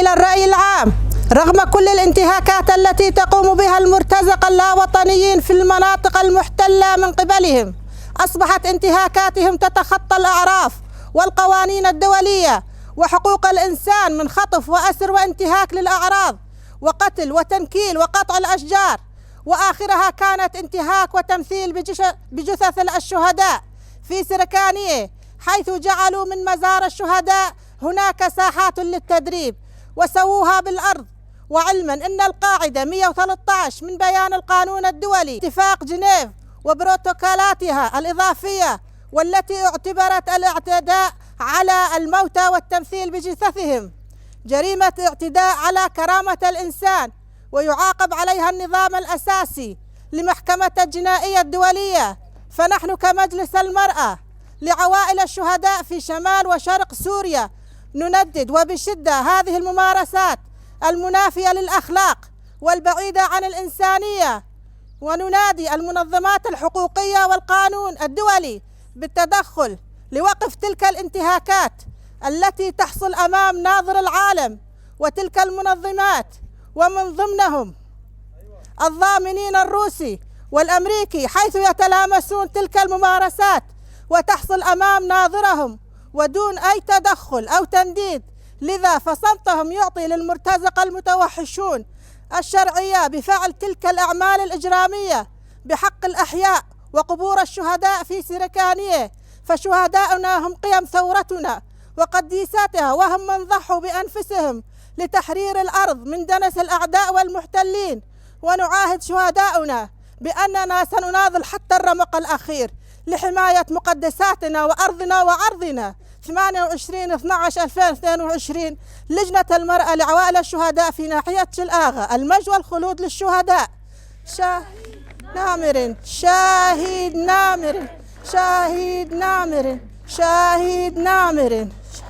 على الرأي العام رغم كل الانتهاكات التي تقوم بها المرتزقة اللاوطنيين في المناطق المحتلة من قبلهم، أصبحت انتهاكاتهم تتخطى الأعراف والقوانين الدولية وحقوق الإنسان، من خطف وأسر وانتهاك للأعراض وقتل وتنكيل وقطع الأشجار، وآخرها كانت انتهاك وتمثيل بجثث الشهداء في سركانية، حيث جعلوا من مزار الشهداء هناك ساحات للتدريب وسووها بالأرض، وعلما أن القاعدة 113 من بيان القانون الدولي اتفاق جنيف وبروتوكولاتها الإضافية، والتي اعتبرت الاعتداء على الموتى والتمثيل بجثثهم جريمة اعتداء على كرامة الإنسان، ويعاقب عليها النظام الأساسي لمحكمة الجنائية الدولية. فنحن كمجلس المرأة لعوائل الشهداء في شمال وشرق سوريا نندد وبشدة هذه الممارسات المنافية للأخلاق والبعيدة عن الإنسانية، وننادي المنظمات الحقوقية والقانون الدولي بالتدخل لوقف تلك الانتهاكات التي تحصل أمام ناظر العالم وتلك المنظمات، ومن ضمنهم الضامنين الروسي والأمريكي، حيث يتلامسون تلك الممارسات وتحصل أمام ناظرهم ودون أي تدخل أو تنديد. لذا فصمتهم يعطي للمرتزقة المتوحشون الشرعية بفعل تلك الأعمال الإجرامية بحق الأحياء وقبور الشهداء في سركانية. فشهداؤنا هم قيم ثورتنا وقديساتها، وهم من ضحوا بأنفسهم لتحرير الأرض من دنس الأعداء والمحتلين. ونعاهد شهداؤنا بأننا سنناضل حتى الرمق الأخير لحماية مقدساتنا وأرضنا وعرضنا. 28/12/2022 لجنة المرأة لعوائل الشهداء في ناحية شلآغا، المجد والخلود للشهداء. شاهد نامر، شاهد نامر، شاهد نامر، شاهد نامر.